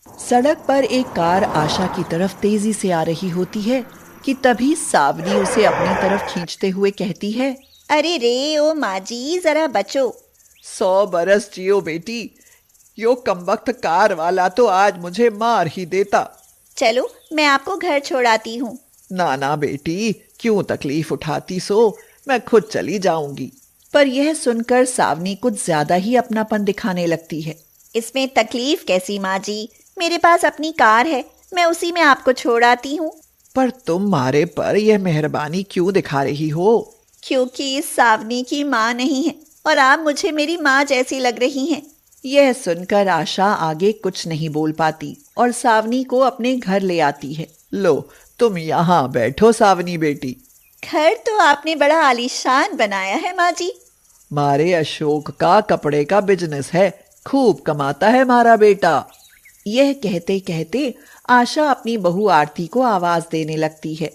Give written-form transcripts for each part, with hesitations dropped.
सड़क पर एक कार आशा की तरफ तेजी से आ रही होती है कि तभी सावनी उसे अपनी तरफ खींचते हुए कहती है, अरे रे ओ माँ जी, जरा बचो। 100 बरस जियो बेटी। यो कमबख्त कार वाला तो आज मुझे मार ही देता। चलो मैं आपको घर छोड़ाती हूँ। ना ना बेटी, क्यों तकलीफ उठाती सो, मैं खुद चली जाऊंगी। पर यह सुनकर सावनी कुछ ज्यादा ही अपनापन दिखाने लगती है। इसमें तकलीफ कैसी माँ जी, मेरे पास अपनी कार है, मैं उसी में आपको छोड़ाती हूँ। पर तुम मारे पर यह मेहरबानी क्यों दिखा रही हो? क्योंकि इस सावनी की माँ नहीं है और आप मुझे मेरी माँ जैसी लग रही हैं। यह सुनकर आशा आगे कुछ नहीं बोल पाती और सावनी को अपने घर ले आती है। लो, तुम यहाँ बैठो सावनी बेटी। घर तो आपने बड़ा आलीशान बनाया है माँ जी। मारे अशोक का कपड़े का बिजनेस है, खूब कमाता है मारा बेटा। यह कहते कहते आशा अपनी बहू आरती को आवाज देने लगती है।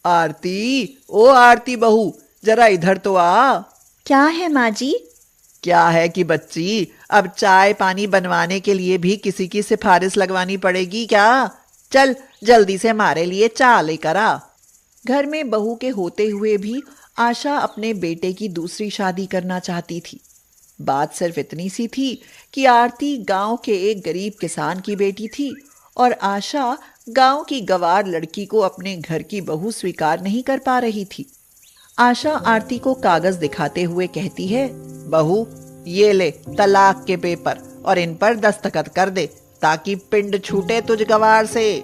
आरती, ओ आरती बहू, जरा इधर तो आ। क्या है माँ जी? क्या है कि बच्ची, अब चाय पानी बनवाने के लिए भी किसी की सिफारिश लगवानी पड़ेगी क्या? चल जल्दी से हमारे लिए चाय लेकर आ। घर में बहू के होते हुए भी आशा अपने बेटे की दूसरी शादी करना चाहती थी। बात सिर्फ इतनी सी थी कि आरती गांव के एक गरीब किसान की बेटी थी और आशा गांव की गवार लड़की को अपने घर की बहू स्वीकार नहीं कर पा रही थी। आशा आरती को कागज दिखाते हुए कहती है, बहू ये ले तलाक के पेपर और इन पर दस्तखत कर दे ताकि पिंड छूटे तुझ गवार से।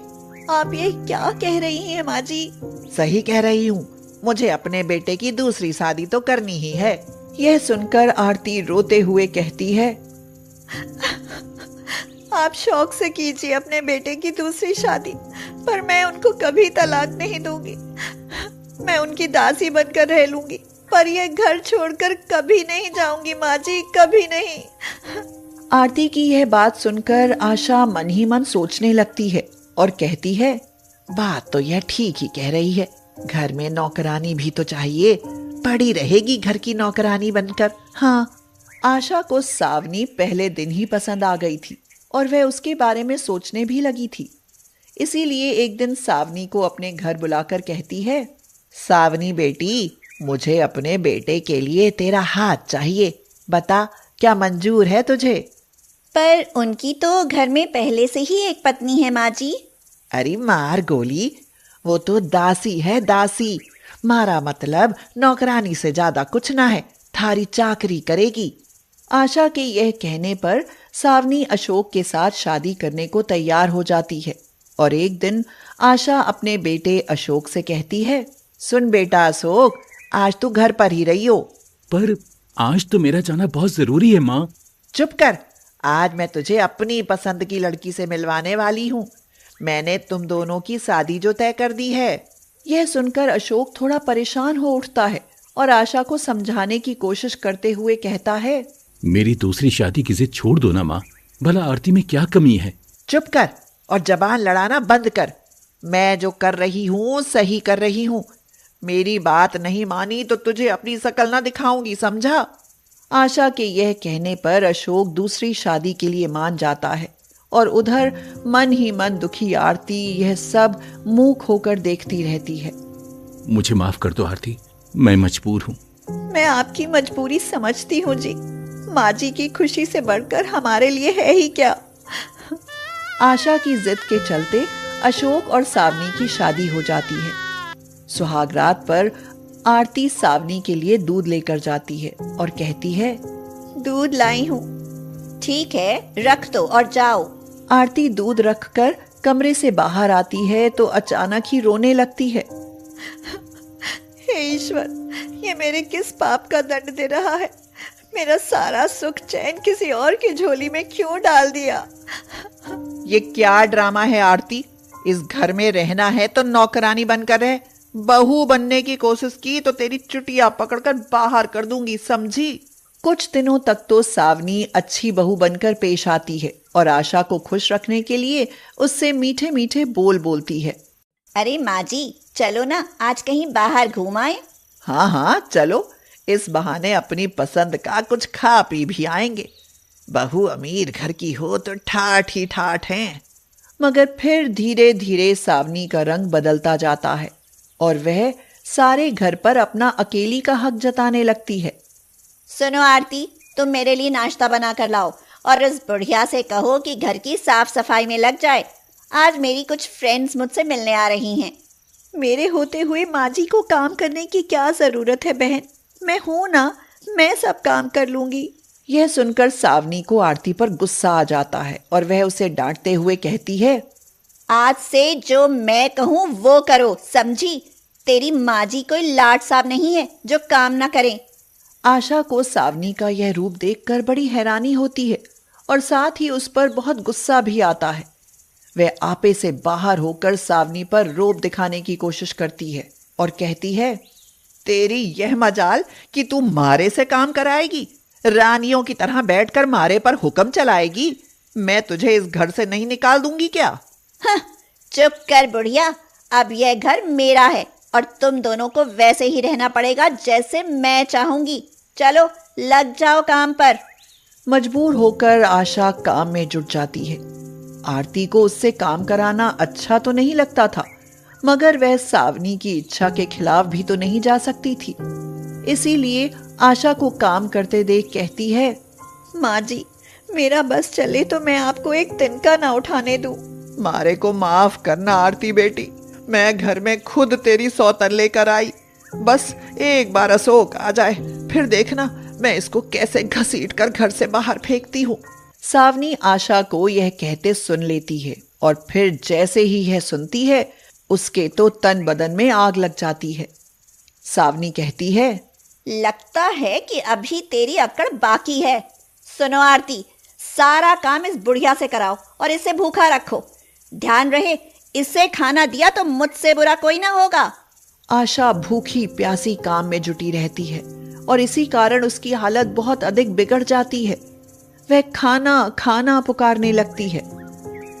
आप ये क्या कह रही हैं माँ जी? सही कह रही हूँ, मुझे अपने बेटे की दूसरी शादी तो करनी ही है। यह सुनकर आरती रोते हुए कहती है, आप शौक से कीजिए अपने बेटे की दूसरी शादी, पर मैं उनको कभी तलाक नहीं दूंगी। मैं उनकी दासी बनकर रह लूंगी, पर यह घर छोड़कर कभी नहीं जाऊंगी माँ जी, कभी नहीं। आरती की यह बात सुनकर आशा मन ही मन सोचने लगती है और कहती है, बात तो यह ठीक ही कह रही है, घर में नौकरानी भी तो चाहिए, पड़ी रहेगी घर की नौकरानी बनकर। हाँ, आशा को सावनी पहले दिन ही पसंद आ गई थी और वह उसके बारे में सोचने भी लगी थी। इसीलिए एक दिन सावनी को अपने घर बुलाकर कहती है, सावनी बेटी, मुझे अपने बेटे के लिए तेरा हाथ चाहिए, बता क्या मंजूर है तुझे? पर उनकी तो घर में पहले से ही एक पत्नी है माँ जी। अरे मार गोली, वो तो दासी है दासी। मारा मतलब नौकरानी से ज्यादा कुछ ना है, थारी चाकरी करेगी। आशा के यह कहने पर सावनी अशोक के साथ शादी करने को तैयार हो जाती है और एक दिन आशा अपने बेटे अशोक से कहती है, सुन बेटा अशोक, आज तू घर पर ही रही हो। पर आज तो मेरा जाना बहुत जरूरी है माँ। चुप कर, आज मैं तुझे अपनी पसंद की लड़की से मिलवाने वाली हूँ। मैंने तुम दोनों की शादी जो तय कर दी है। यह सुनकर अशोक थोड़ा परेशान हो उठता है और आशा को समझाने की कोशिश करते हुए कहता है, मेरी दूसरी शादी की जिद छोड़ दो ना माँ, भला आरती में क्या कमी है? चुप कर और जबान लड़ाना बंद कर। मैं जो कर रही हूँ सही कर रही हूँ। मेरी बात नहीं मानी तो तुझे अपनी शकल ना दिखाऊंगी, समझा? आशा के यह कहने पर अशोक दूसरी शादी के लिए मान जाता है और उधर मन ही मन दुखी आरती यह सब मुंह खोकर देखती रहती है। मुझे माफ कर दो आरती, मैं मजबूर हूँ। मैं आपकी मजबूरी समझती हूँ जी, माँ जी की खुशी से बढ़कर हमारे लिए है ही क्या। आशा की जिद के चलते अशोक और सावनी की शादी हो जाती है। सुहाग रात पर आरती सावनी के लिए दूध लेकर जाती है और कहती है, दूध लाई हूँ। ठीक है, रख दो और जाओ। आरती दूध रखकर कमरे से बाहर आती है तो अचानक ही रोने लगती है। हे ईश्वर, ये मेरे किस पाप का दंड दे रहा है? मेरा सारा सुख चैन किसी और की झोली में क्यों डाल दिया? ये क्या ड्रामा है आरती? इस घर में रहना है तो नौकरानी बनकर रह। बहू बनने की कोशिश की तो तेरी चुटिया पकड़कर बाहर कर दूंगी, समझी? कुछ दिनों तक तो सावनी अच्छी बहू बनकर पेश आती है और आशा को खुश रखने के लिए उससे मीठे मीठे बोल बोलती है। अरे माँ जी, चलो ना आज कहीं बाहर घूम आए। हाँ हाँ चलो, इस बहाने अपनी पसंद का कुछ खा पी भी आएंगे। बहू अमीर घर की हो तो ठाठ ही ठाठ हैं। मगर फिर धीरे धीरे सावनी का रंग बदलता जाता है और वह सारे घर पर अपना अकेली का हक जताने लगती है। सुनो आरती, तुम मेरे लिए नाश्ता बना कर लाओ और उस बुढ़िया से कहो कि घर की साफ सफाई में लग जाए। आज मेरी कुछ फ्रेंड्स मुझसे मिलने आ रही हैं। मेरे होते हुए माँ जी को काम करने की क्या जरूरत है बहन, मैं हूं ना, मैं सब काम कर लूंगी। यह सुनकर सावनी को आरती पर गुस्सा आ जाता है और वह उसे डांटते हुए कहती है, आज से जो मैं कहूँ वो करो, समझी? तेरी माँ जी कोई लाट साहब नहीं है जो काम ना करें। आशा को सावनी का यह रूप देखकर बड़ी हैरानी होती है और साथ ही उस पर बहुत गुस्सा भी आता है। वह आपे से बाहर होकर सावनी पर रोब दिखाने की कोशिश करती है और कहती है, तेरी यह मजाल कि तू मारे से काम कराएगी, रानियों की तरह बैठकर मारे पर हुक्म चलाएगी। मैं तुझे इस घर से नहीं निकाल दूंगी क्या? हाँ, चुप कर बुढ़िया, अब यह घर मेरा है और तुम दोनों को वैसे ही रहना पड़ेगा जैसे मैं चाहूंगी। चलो लग जाओ काम पर। मजबूर होकर आशा काम में जुट जाती है। आरती को उससे काम कराना अच्छा तो नहीं लगता था, मगर वह सावनी की इच्छा के खिलाफ भी तो नहीं जा सकती थी। इसीलिए आशा को काम करते देख कहती है, माँ जी, मेरा बस चले तो मैं आपको एक तिनका ना उठाने दूं। मारे को माफ करना आरती बेटी, मैं घर में खुद तेरी सौतन लेकर आई। बस एक बार अशोक आ जाए, फिर देखना मैं इसको कैसे घसीट कर घर से बाहर फेंकती हूँ। सावनी आशा को यह कहते सुन लेती है और फिर जैसे ही यह सुनती है उसके तो तन बदन में आग लग जाती है। सावनी कहती है, लगता है कि अभी तेरी अकड़ बाकी है। सुनो आरती, सारा काम इस बुढ़िया से कराओ और इसे भूखा रखो। ध्यान रहे, इसे खाना दिया तो मुझसे बुरा कोई ना होगा। आशा भूखी प्यासी काम में जुटी रहती है और इसी कारण उसकी हालत बहुत अधिक बिगड़ जाती है। वह खाना खाना पुकारने लगती है।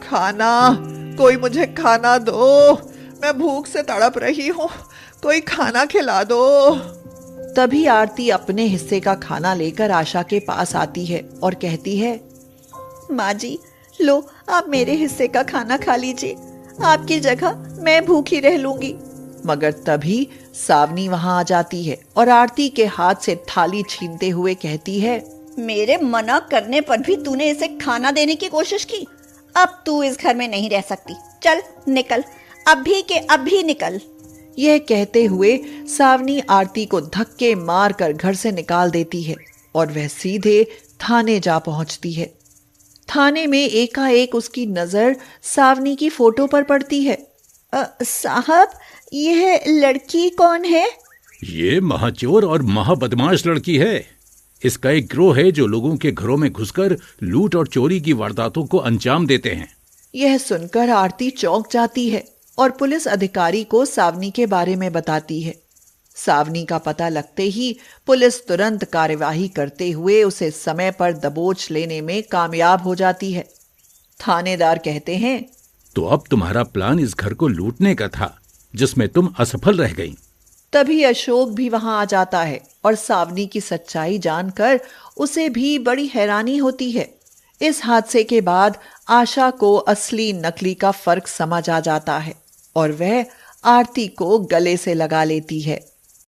खाना, कोई मुझे खाना दो, मैं भूख से तड़प रही हूँ, कोई खाना खिला दो। तभी आरती अपने हिस्से का खाना लेकर आशा के पास आती है और कहती है, माँ जी, लो आप मेरे हिस्से का खाना खा लीजिए, आपकी जगह मैं भूखी रह लूंगी। मगर तभी सावनी वहां आ जाती है और आरती के हाथ से थाली छीनते हुए कहती है, मेरे मना करने पर भी तूने इसे खाना देने की कोशिश की। अब तू इस घर में नहीं रह सकती, चल निकल, अभी के अभी निकल। यह कहते हुए सावनी आरती को धक्के मारकर घर से निकाल देती है और वह सीधे थाने जा पहुंचती है। थाने में एकाएक उसकी नजर सावनी की फोटो पर पड़ती है। साहब, यह लड़की कौन है? ये महाचोर और महाबदमाश लड़की है। इसका एक गिरोह है जो लोगों के घरों में घुसकर लूट और चोरी की वारदातों को अंजाम देते हैं। यह सुनकर आरती चौंक जाती है और पुलिस अधिकारी को सावनी के बारे में बताती है। सावनी का पता लगते ही पुलिस तुरंत कार्यवाही करते हुए उसे समय पर दबोच लेने में कामयाब हो जाती है। थानेदार कहते हैं, तो अब तुम्हारा प्लान इस घर को लूटने का था, जिसमें तुम असफल रह गई। तभी अशोक भी वहां आ जाता है और सावनी की सच्चाई जानकर उसे भी बड़ी हैरानी होती है। इस हादसे के बाद आशा को असली नकली का फर्क समझ आ जाता है और वह आरती को गले से लगा लेती है।